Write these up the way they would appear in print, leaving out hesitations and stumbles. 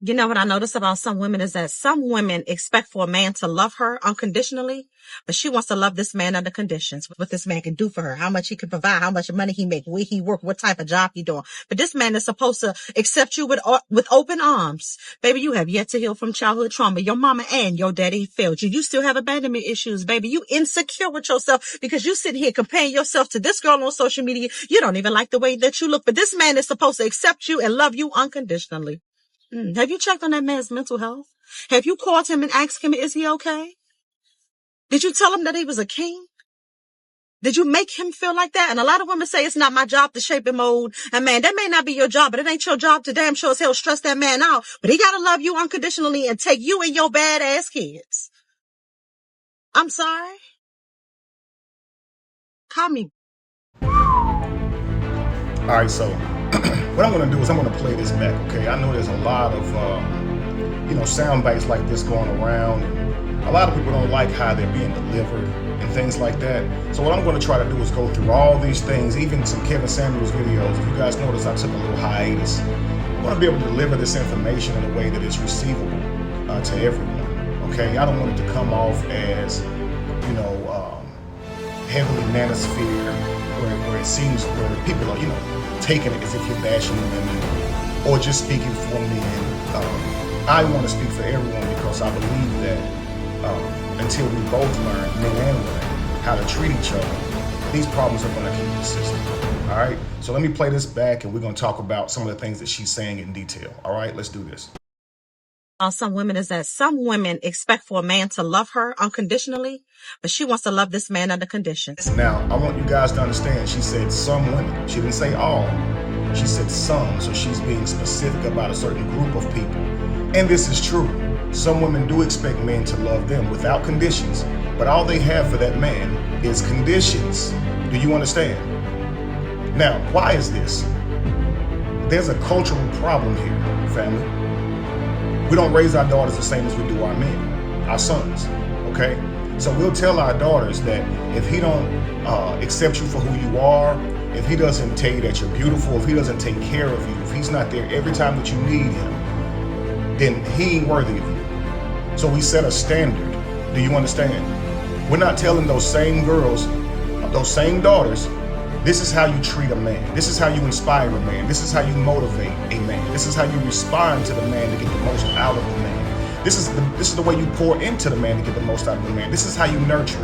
You know what I notice about some women is that some women expect for a man to love her unconditionally, but she wants to love this man under conditions. What this man can do for her, how much he can provide, how much money he make, where he work, what type of job he doing. But this man is supposed to accept you with open arms. Baby, you have yet to heal from childhood trauma. Your mama and your daddy failed you. You still have abandonment issues, baby. You insecure with yourself because you sit here comparing yourself to this girl on social media. You don't even like the way that you look, but this man is supposed to accept you and love you unconditionally. Have you checked on that man's mental health? Have you called him and asked him, is he okay? Did you tell him that he was a king? Did you make him feel like that? And a lot of women say it's not my job to shape and mold a man. That may not be your job, but it ain't your job to damn sure as hell stress that man out. But he gotta love you unconditionally and take you and your badass kids. I'm sorry. Call me. All right, so what I'm going to do is I'm going to play this back, okay? I know there's a lot of, sound bites like this going around. And a lot of people don't like how they're being delivered and things like that. So what I'm going to try to do is go through all these things, even some Kevin Samuels videos. If you guys notice, I took a little hiatus. I want to be able to deliver this information in a way that is receivable to everyone, okay? I don't want it to come off as, heavily manosphere, where it seems where people are, taking it as if you're bashing women or just speaking for men. I want to speak for everyone because I believe that until we both learn, men and women, how to treat each other, these problems are going to keep persisting. All right, so let me play this back and we're going to talk about some of the things that she's saying in detail. All right, let's do this. Some women is that some women expect for a man to love her unconditionally, but she wants to love this man under conditions. Now, I want you guys to understand, she said some women. She didn't say all. She said some, so she's being specific about a certain group of people. And this is true. Some women do expect men to love them without conditions, but all they have for that man is conditions. Do you understand? Now, why is this? There's a cultural problem here, family. We don't raise our daughters the same as we do our men, our sons, okay? So we'll tell our daughters that if he don't accept you for who you are, if he doesn't tell you that you're beautiful, if he doesn't take care of you, if he's not there every time that you need him, then he ain't worthy of you. So we set a standard. Do you understand? We're not telling those same girls, those same daughters, this is how you treat a man. This is how you inspire a man. This is how you motivate a man. This is how you respond to the man to get the most out of the man. This is the way you pour into the man to get the most out of the man. This is how you nurture.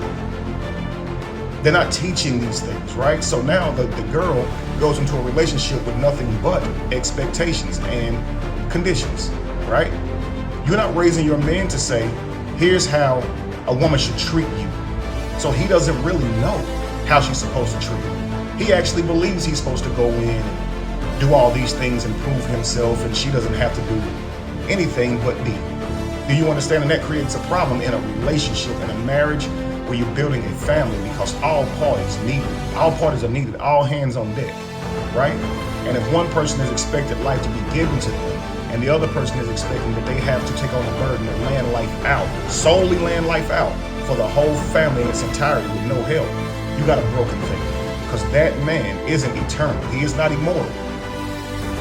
They're not teaching these things, right? So now the girl goes into a relationship with nothing but expectations and conditions, right? You're not raising your man to say, here's how a woman should treat you. So he doesn't really know how she's supposed to treat him. He actually believes he's supposed to go in and do all these things and prove himself, and she doesn't have to do anything but be. Do you understand? And that creates a problem in a relationship, in a marriage, where you're building a family, because all parties are needed, all hands on deck, right? And if one person is expected life to be given to them, and the other person is expecting that they have to take on the burden of land life out, solely land life out, for the whole family in its entirety with no help, you got a broken thing. Because that man isn't eternal. He is not immortal.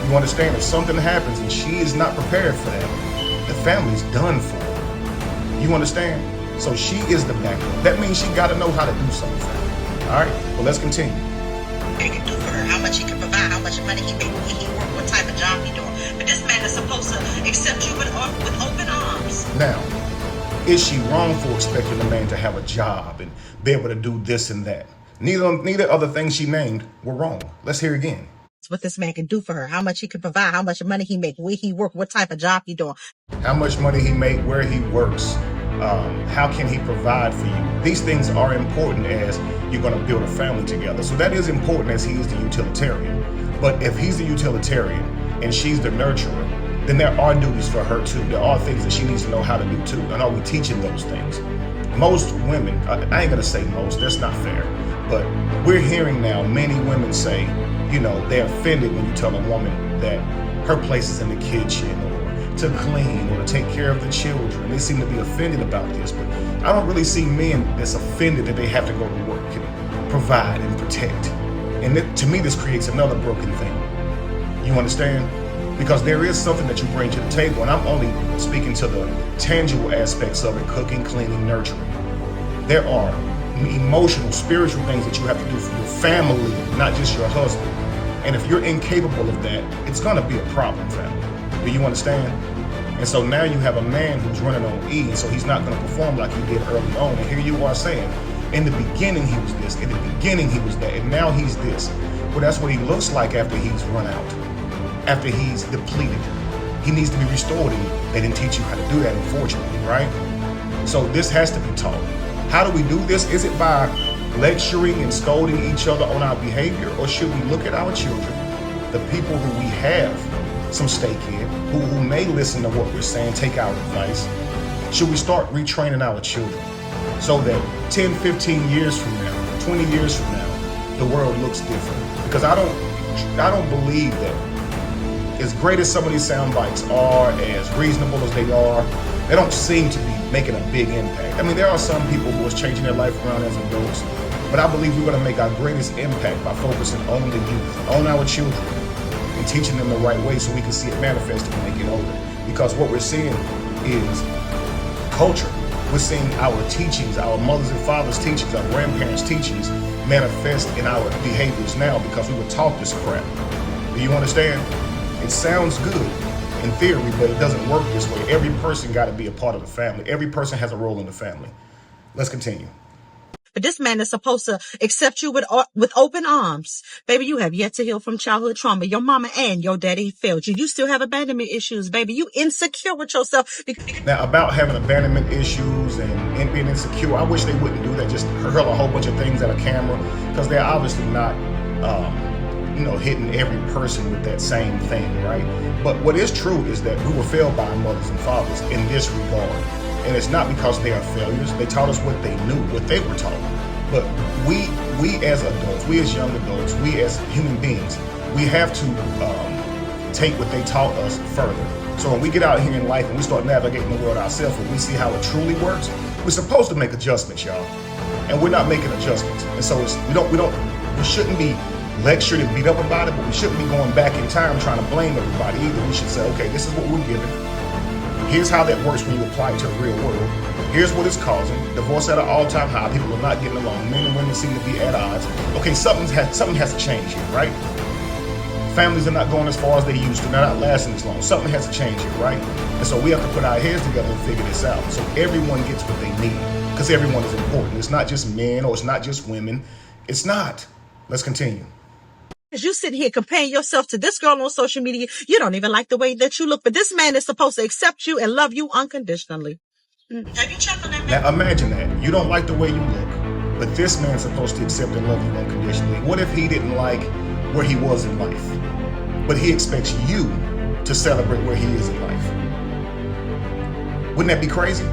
You understand? If something happens and she is not prepared for that, the family's done for. You understand? So she is the backup. That means she got to know how to do something. All right? Well, let's continue. He can do for her, how much he can provide, how much money he make, where he work, what type of job he doing. But this man is supposed to accept you with open arms. Now, is she wrong for expecting a man to have a job and be able to do this and that? Neither of the things she named were wrong. Let's hear again. What this man can do for her, how much he can provide, how much money he make, where he work, what type of job he doing. How much money he make, where he works, how can he provide for you? These things are important as you're going to build a family together. So that is important as he is the utilitarian. But if he's the utilitarian and she's the nurturer, then there are duties for her too. There are things that she needs to know how to do too. And are we teaching those things? Most women, I ain't gonna say most, that's not fair, but we're hearing now many women say, they're offended when you tell a woman that her place is in the kitchen or to clean or to take care of the children. They seem to be offended about this, but I don't really see men that's offended that they have to go to work and provide and protect. And to me, this creates another broken thing. You understand? because there is something that you bring to the table. And I'm only speaking to the tangible aspects of it: cooking, cleaning, nurturing. There are emotional, spiritual things that you have to do for your family, not just your husband. And if you're incapable of that, it's going to be a problem, family. Do you understand? And so now you have a man who's running on E, and so he's not going to perform like he did early on. And here you are saying, in the beginning he was this, in the beginning he was that, and now he's this. Well, that's what he looks like after he's run out, after he's depleted. He needs to be restored, and they didn't teach you how to do that, unfortunately, right? So this has to be taught. How do we do this? Is it by lecturing and scolding each other on our behavior, or should we look at our children, the people who we have some stake in, who may listen to what we're saying, take our advice? Should we start retraining our children so that 10, 15 years from now, 20 years from now, the world looks different? Because I don't believe that, as great as some of these sound bites are, as reasonable as they are, they don't seem to be making a big impact. I mean, there are some people who are changing their life around as adults, but I believe we're going to make our greatest impact by focusing on the youth, on our children, and teaching them the right way so we can see it manifest when they get older. Because what we're seeing is culture. We're seeing our teachings, our mothers and fathers' teachings, our grandparents' teachings manifest in our behaviors now because we were taught this crap. Do you understand? It sounds good in theory, but it doesn't work this way. Every person got to be a part of the family. Every person has a role in the family. Let's continue. But this man is supposed to accept you with open arms. Baby, you have yet to heal from childhood trauma. Your mama and your daddy failed you. You still have abandonment issues, baby. You insecure with yourself. Now, about having abandonment issues and being insecure, I wish they wouldn't do that. Just hurl a whole bunch of things at a camera, because they're obviously not, hitting every person with that same thing, right? But what is true is that we were failed by our mothers and fathers in this regard. And it's not because they are failures. They taught us what they knew, what they were taught. But we as adults, we as young adults, we as human beings, we have to take what they taught us further. So when we get out here in life and we start navigating the world ourselves and we see how it truly works, we're supposed to make adjustments, y'all. And we're not making adjustments. And so we shouldn't be lectured and beat up about it, but we shouldn't be going back in time trying to blame everybody either. We should say, okay, this is what we're given. Here's how that works when you apply it to the real world. Here's what it's causing. Divorce at an all-time high. People are not getting along. Men and women seem to be at odds. Okay, something has to change here, right? Families are not going as far as they used to. They're not lasting as long. Something has to change here, right? And so we have to put our heads together and figure this out. So everyone gets what they need, because everyone is important. It's not just men, or it's not just women. It's not. Let's continue. As you sit here comparing yourself to this girl on social media, you don't even like the way that you look, but this man is supposed to accept you and love you unconditionally. Have you checked on that man? Now imagine that. You don't like the way you look, but this man's supposed to accept and love you unconditionally. What if he didn't like where he was in life, but he expects you to celebrate where he is in life? Wouldn't that be crazy?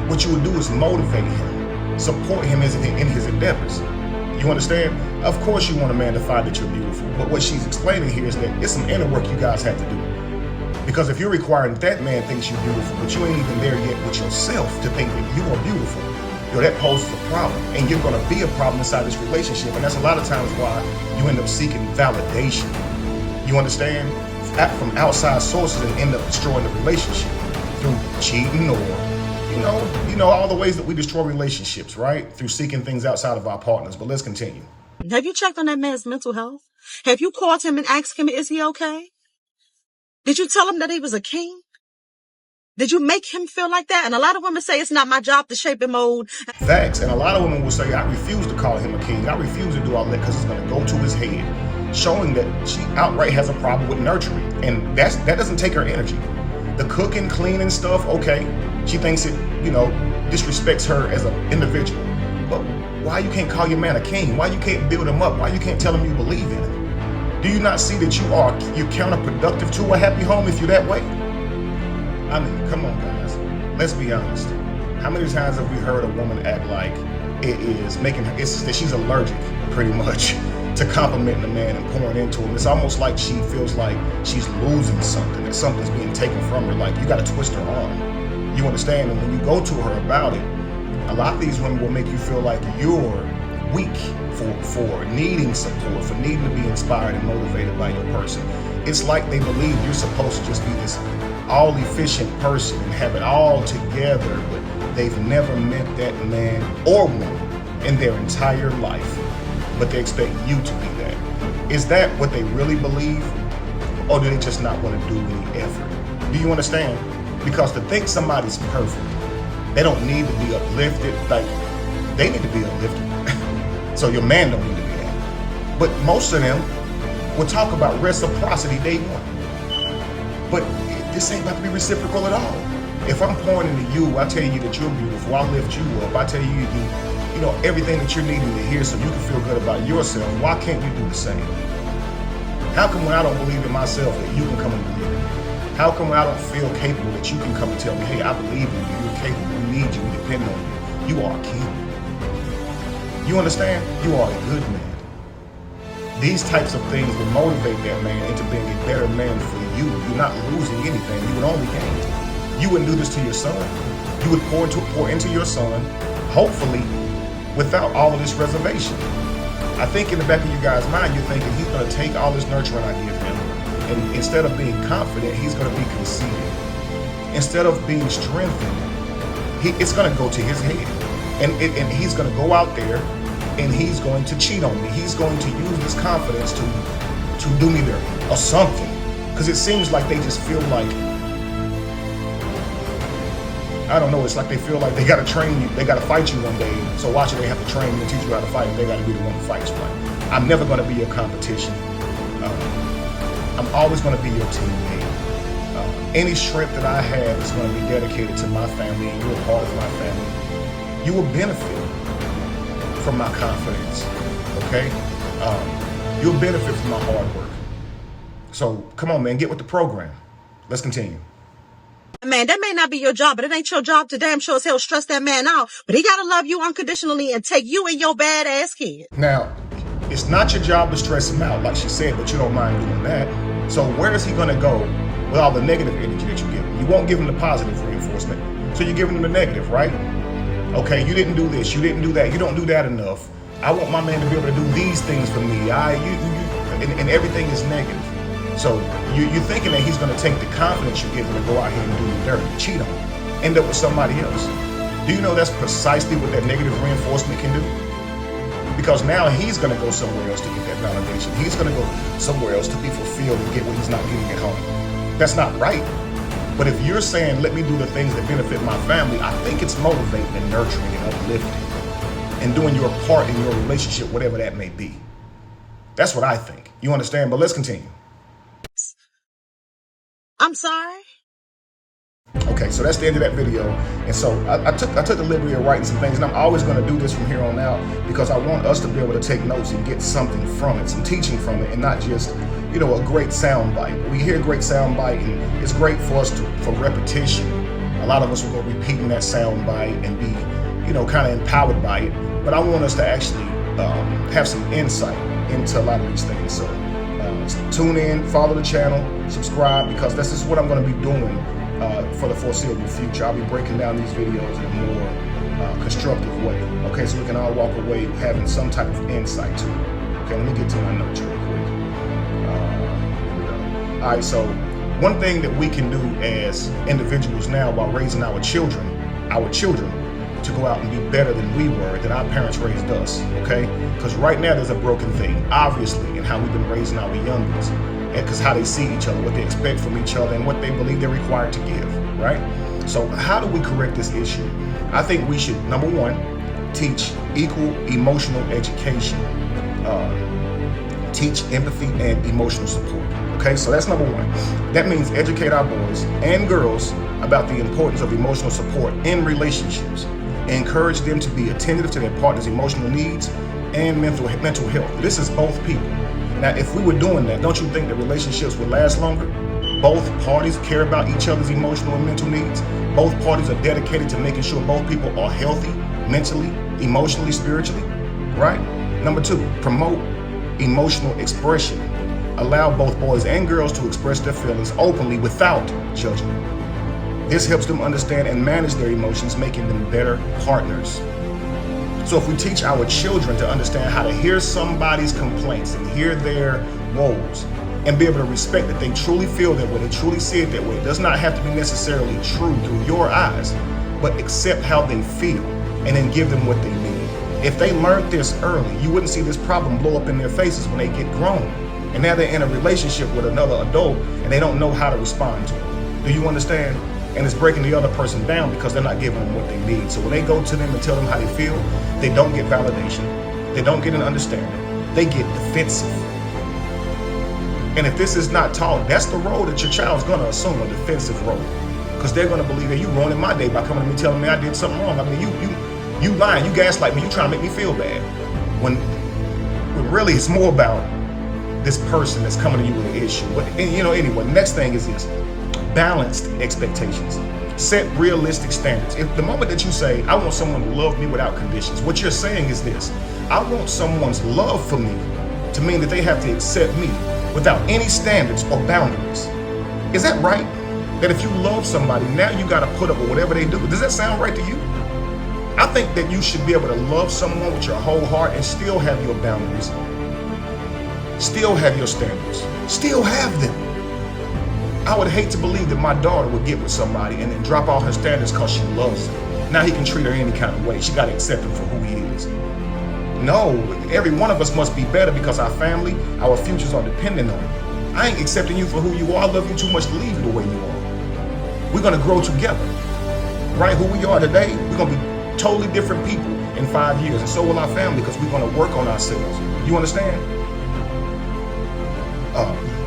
What you would do is motivate him, support him in his endeavors. You understand? Of course you want a man to find that you're beautiful, but what she's explaining here is that it's some inner work you guys have to do. Because if you're requiring that man thinks you're beautiful, but you ain't even there yet with yourself to think that you are beautiful, that poses a problem. And you're going to be a problem inside this relationship. And that's a lot of times why you end up seeking validation. You understand? From outside sources, and end up destroying the relationship through cheating or all the ways that we destroy relationships, right? Through seeking things outside of our partners. But let's continue. Have you checked on that man's mental health? Have you called him and asked him, is he okay? Did you tell him that he was a king? Did you make him feel like that? And a lot of women say it's not my job to shape him old. Facts. And a lot of women will say, I refuse to call him a king. I refuse to do all that because it's going to go to his head. Showing that she outright has a problem with nurturing. And that doesn't take her energy. The cooking, cleaning stuff, okay. She thinks it, disrespects her as an individual. But why you can't call your man a king? Why you can't build him up? Why you can't tell him you believe in him? Do you not see that you're counterproductive to a happy home if you're that way? I mean, come on, guys. Let's be honest. How many times have we heard a woman act like it's that she's allergic, pretty much, to complimenting a man and pouring into him? It's almost like she feels like she's losing something, that something's being taken from her. Like, you got to twist her arm. You understand? And when you go to her about it, a lot of these women will make you feel like you're weak for needing support, for needing to be inspired and motivated by your person. It's like they believe you're supposed to just be this all-efficient person and have it all together, but they've never met that man or woman in their entire life, but they expect you to be that. Is that what they really believe, or do they just not want to do any effort? Do you understand? Because to think somebody's perfect, they don't need to be uplifted. Like, they need to be uplifted. So your man don't need to be that. But most of them will talk about reciprocity day one. But this ain't about to be reciprocal at all. If I'm pouring into you, I tell you that you're beautiful, I lift you up, I tell you, you know, everything that you're needing to hear so you can feel good about yourself, why can't you do the same? How come when I don't believe in myself that you can come and believe in me? How come when I don't feel capable that you can come and tell me, hey, I believe in you, you're capable, we need you, we depend on you. You are a king. You understand? You are a good man. These types of things will motivate that man into being a better man for you. You're not losing anything. You would only gain. You wouldn't do this to your son. You would pour into your son, hopefully, without all of this reservation. I think in the back of you guys' mind, you're thinking he's going to take all this nurturing I give him, and instead of being confident, he's going to be conceited. Instead of being strengthened, it's going to go to his head. And he's going to go out there and he's going to cheat on me. He's going to use this confidence to do me dirty or something. Because it seems like they just feel like, I don't know, it's like they feel like they got to train you, they got to fight you one day. So watch it, they have to train you and teach you how to fight. They got to be the one who fights right. I'm never going to be your competition. I'm always going to be your teammate. Any strength that I have is going to be dedicated to my family, and you're a part of my family. You will benefit from my confidence, okay? You'll benefit from my hard work. So come on, man, get with the program. Let's continue. Man, that may not be your job, but it ain't your job to damn sure as hell stress that man out. But he gotta love you unconditionally and take you and your badass kid. Now, it's not your job to stress him out, like she said, but you don't mind doing that. So where is he gonna go with all the negative energy that you give him? You won't give him the positive reinforcement, so you're giving him the negative, right? Okay, you didn't do this, you didn't do that, you don't do that enough. I want my man to be able to do these things for me. And everything is negative. So you're thinking that he's going to take the confidence you give him and go out here and do you dirty, cheat on him, end up with somebody else. Do you know that's precisely what that negative reinforcement can do? Because now he's going to go somewhere else to get that validation. He's going to go somewhere else to be fulfilled and get what he's not getting at home. That's not right. But if you're saying, let me do the things that benefit my family, I think it's motivating and nurturing and uplifting and doing your part in your relationship, whatever that may be. That's what I think. You understand? But let's continue. I'm sorry. Okay, so that's the end of that video. And so I took the liberty of writing some things, and I'm always going to do this from here on out because I want us to be able to take notes and get something from it, some teaching from it, and not just, you know, a great sound bite. We hear a great sound bite, and it's great for us for repetition. A lot of us will go repeating that sound bite and be, you know, kind of empowered by it. But I want us to actually have some insight into a lot of these things. So tune in, follow the channel, subscribe, because this is what I'm going to be doing for the foreseeable future. I'll be breaking down these videos in a more constructive way. Okay, so we can all walk away having some type of insight to it. Okay, let me get to my notes real quick. Here we go. All right, so one thing that we can do as individuals now while raising our children to go out and be better than we were, than our parents raised us, okay? Because right now there's a broken thing, obviously, in how we've been raising our youngins, because how they see each other, what they expect from each other, and what they believe they're required to give, right? So how do we correct this issue? I think we should, number one, teach equal emotional education, teach empathy and emotional support. Okay, so that's number one. That means educate our boys and girls about the importance of emotional support in relationships. Encourage them to be attentive to their partner's emotional needs and mental health. This is both people. Now, if we were doing that, don't you think that relationships would last longer? Both parties care about each other's emotional and mental needs. Both parties are dedicated to making sure both people are healthy, mentally, emotionally, spiritually, right? Number two, promote emotional expression. Allow both boys and girls to express their feelings openly without judgment. This helps them understand and manage their emotions, making them better partners. So if we teach our children to understand how to hear somebody's complaints and hear their woes and be able to respect that they truly feel that way, they truly see it that way, it does not have to be necessarily true through your eyes, but accept how they feel and then give them what they need. If they learned this early, you wouldn't see this problem blow up in their faces when they get grown. And now they're in a relationship with another adult and they don't know how to respond to it. Do you understand? And it's breaking the other person down because they're not giving them what they need. So when they go to them and tell them how they feel, they don't get validation. They don't get an understanding. They get defensive. And if this is not taught, that's the role that your child's going to assume, a defensive role. Because they're going to believe that you ruining my day by coming to me telling me I did something wrong. I mean, you lying, you gaslight me, you trying to make me feel bad. When really it's more about this person that's coming to you with an issue. But anyway, the next thing is this: balanced expectations. Set realistic standards. If the moment that you say, I want someone to love me without conditions, what you're saying is this: I want someone's love for me to mean that they have to accept me without any standards or boundaries. Is that right? That if you love somebody, now you got to put up with whatever they do. Does that sound right to you? I think that you should be able to love someone with your whole heart and still have your boundaries, still have your standards, still have them. I would hate to believe that my daughter would get with somebody and then drop all her standards because she loves him. Now he can treat her any kind of way. She got to accept him for who he is. No, every one of us must be better because our family, our futures are dependent on it. I ain't accepting you for who you are. I love you too much to leave you the way you are. We're going to grow together. Right? Who we are today, we're going to be totally different people in 5 years. And so will our family because we're going to work on ourselves. You understand?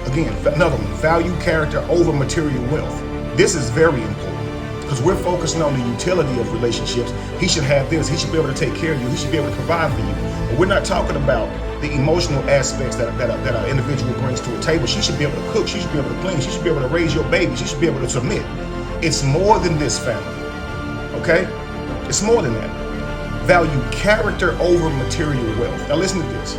Again, another one, value character over material wealth. This is very important because we're focusing on the utility of relationships. He should have this. He should be able to take care of you. He should be able to provide for you. But we're not talking about the emotional aspects that an individual brings to a table. She should be able to cook. She should be able to clean. She should be able to raise your baby. She should be able to submit. It's more than this, family. Okay? It's more than that. Value character over material wealth. Now listen to this.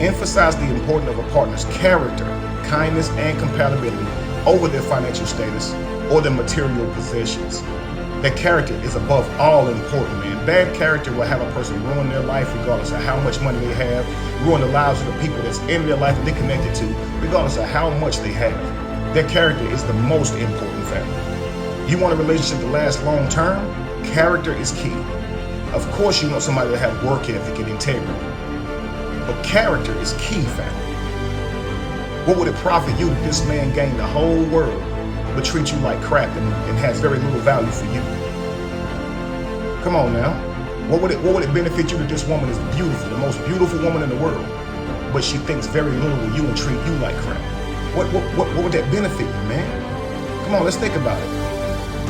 Emphasize the importance of a partner's character, kindness, and compatibility over their financial status or their material possessions. That character is above all important, man. Bad character will have a person ruin their life regardless of how much money they have, ruin the lives of the people that's in their life that they're connected to, regardless of how much they have. Their character is the most important factor. You want a relationship to last long term? Character is key. Of course you want somebody to have work ethic and integrity. But character is key, family. What would it profit you if this man gained the whole world but treat you like crap and has very little value for you? Come on now. What would it benefit you that this woman is beautiful, the most beautiful woman in the world, but she thinks very little of you and treat you like crap? What would that benefit you, man? Come on, let's think about it.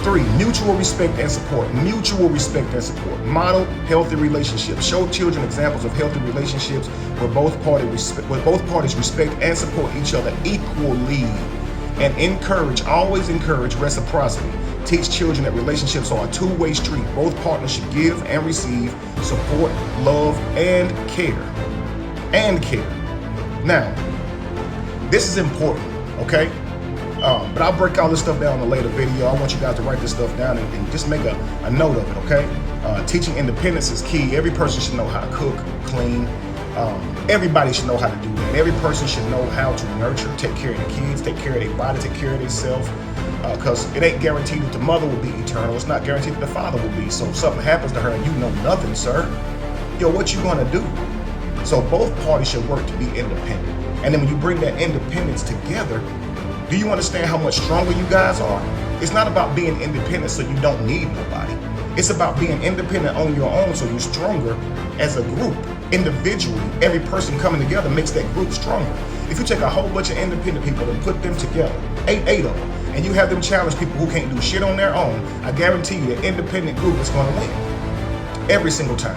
3, mutual respect and support. Mutual respect and support. Model healthy relationships. Show children examples of healthy relationships where both parties respect and support each other equally. And always encourage reciprocity. Teach children that relationships are a two-way street. Both partners should give and receive support, love, and care. Now, this is important, okay? But I'll break all this stuff down in a later video. I want you guys to write this stuff down and just make a note of it, okay? Teaching independence is key. Every person should know how to cook, clean. Everybody should know how to do that. Every person should know how to nurture, take care of the kids, take care of their body, take care of themselves. Because it ain't guaranteed that the mother will be eternal. It's not guaranteed that the father will be. So if something happens to her and you know nothing, sir, yo, what you gonna do? So both parties should work to be independent. And then when you bring that independence together, do you understand how much stronger you guys are? It's not about being independent so you don't need nobody. It's about being independent on your own so you're stronger as a group. Individually, every person coming together makes that group stronger. If you take a whole bunch of independent people and put them together, eight of them, and you have them challenge people who can't do shit on their own, I guarantee you the independent group is going to win every single time.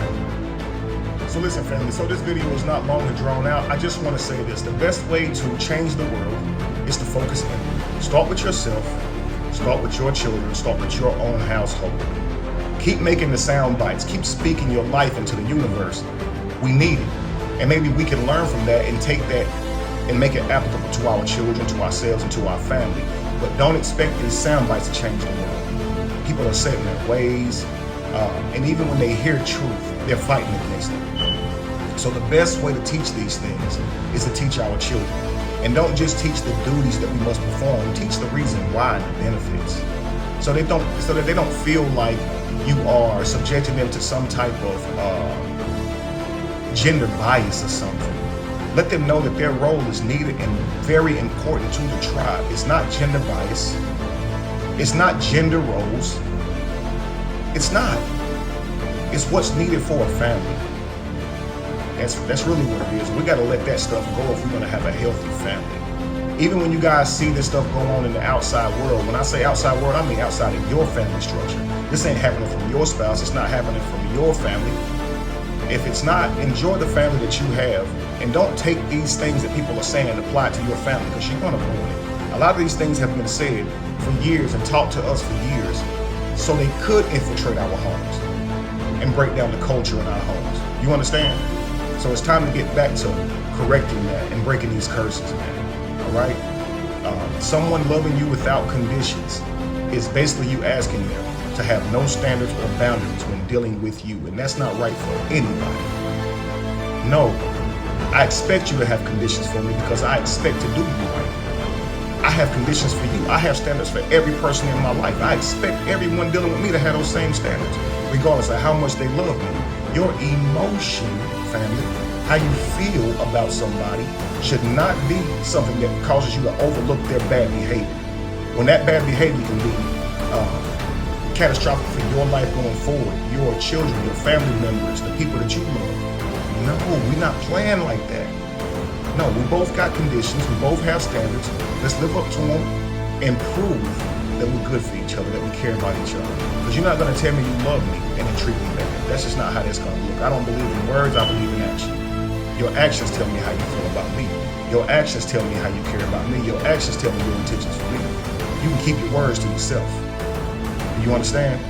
So listen, family, so this video is not long and drawn out. I just want to say this. The best way to change the world is to focus in. Start with yourself. Start with your children. Start with your own household. Keep making the sound bites. Keep speaking your life into the universe. We need it. And maybe we can learn from that and take that and make it applicable to our children, to ourselves, and to our family. But don't expect these sound bites to change the world. People are set in their ways. And even when they hear truth, they're fighting against it. So the best way to teach these things is to teach our children. And don't just teach the duties that we must perform, teach the reason why and the benefits. So that they don't feel like you are subjecting them to some type of gender bias or something. Let them know that their role is needed and very important to the tribe. It's not gender bias. It's not gender roles. It's not. It's what's needed for a family. That's really what it is. We got to let that stuff go if we're going to have a healthy family. Even when you guys see this stuff going on in the outside world, when I say outside world, I mean outside of your family structure. This ain't happening from your spouse. It's not happening from your family. If it's not, enjoy the family that you have, and don't take these things that people are saying and apply it to your family, because you're going to ruin it. A lot of these things have been said for years and taught to us for years, so they could infiltrate our homes and break down the culture in our homes. You understand? So it's time to get back to correcting that and breaking these curses, man. All right? Someone loving you without conditions is basically you asking them to have no standards or boundaries when dealing with you, and that's not right for anybody. No, I expect you to have conditions for me because I expect to do you right. I have conditions for you. I have standards for every person in my life. I expect everyone dealing with me to have those same standards, regardless of how much they love me. Your emotion, family, how you feel about somebody should not be something that causes you to overlook their bad behavior. When that bad behavior can be catastrophic for your life going forward, your children, your family members, the people that you love. No, we're not playing like that. No, we both got conditions. We both have standards. Let's live up to them and prove that we're good for each other, that we care about each other. Because you're not going to tell me you love me and then treat me bad. That's just not how that's going to look. I don't believe in words. I believe in action. Your actions tell me how you feel about me. Your actions tell me how you care about me. Your actions tell me your intentions for me. You can keep your words to yourself. You understand?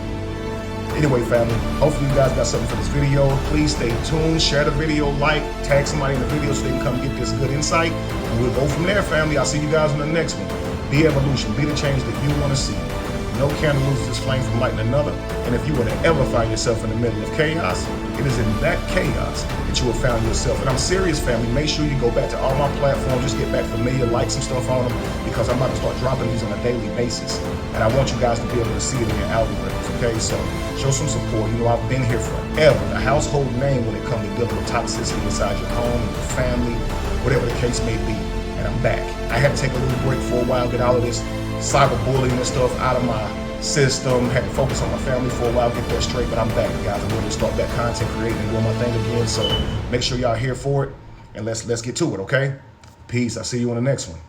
Anyway, family, hopefully you guys got something for this video. Please stay tuned, share the video, like, tag somebody in the video so they can come get this good insight. And we'll go from there, family. I'll see you guys in the next one. Be evolution. Be the change that you want to see. No candle loses its flame from lighting another. And if you were to ever find yourself in the middle of chaos, it is in that chaos that you will find yourself. And I'm serious, family. Make sure you go back to all my platforms. Just get back familiar, like some stuff on them, because I'm about to start dropping these on a daily basis. And I want you guys to be able to see it in your algorithms, okay? So show some support. You know, I've been here forever. A household name when it comes to dealing with toxicity inside your home, your family, whatever the case may be. And I'm back. I had to take a little break for a while, get all of this cyberbullying and stuff out of my system. Had to focus on my family for a while, get that straight, but I'm back, guys. I'm ready to start that content creating and doing my thing again. So make sure y'all here for it, and let's get to it, okay? Peace. I'll see you on the next one.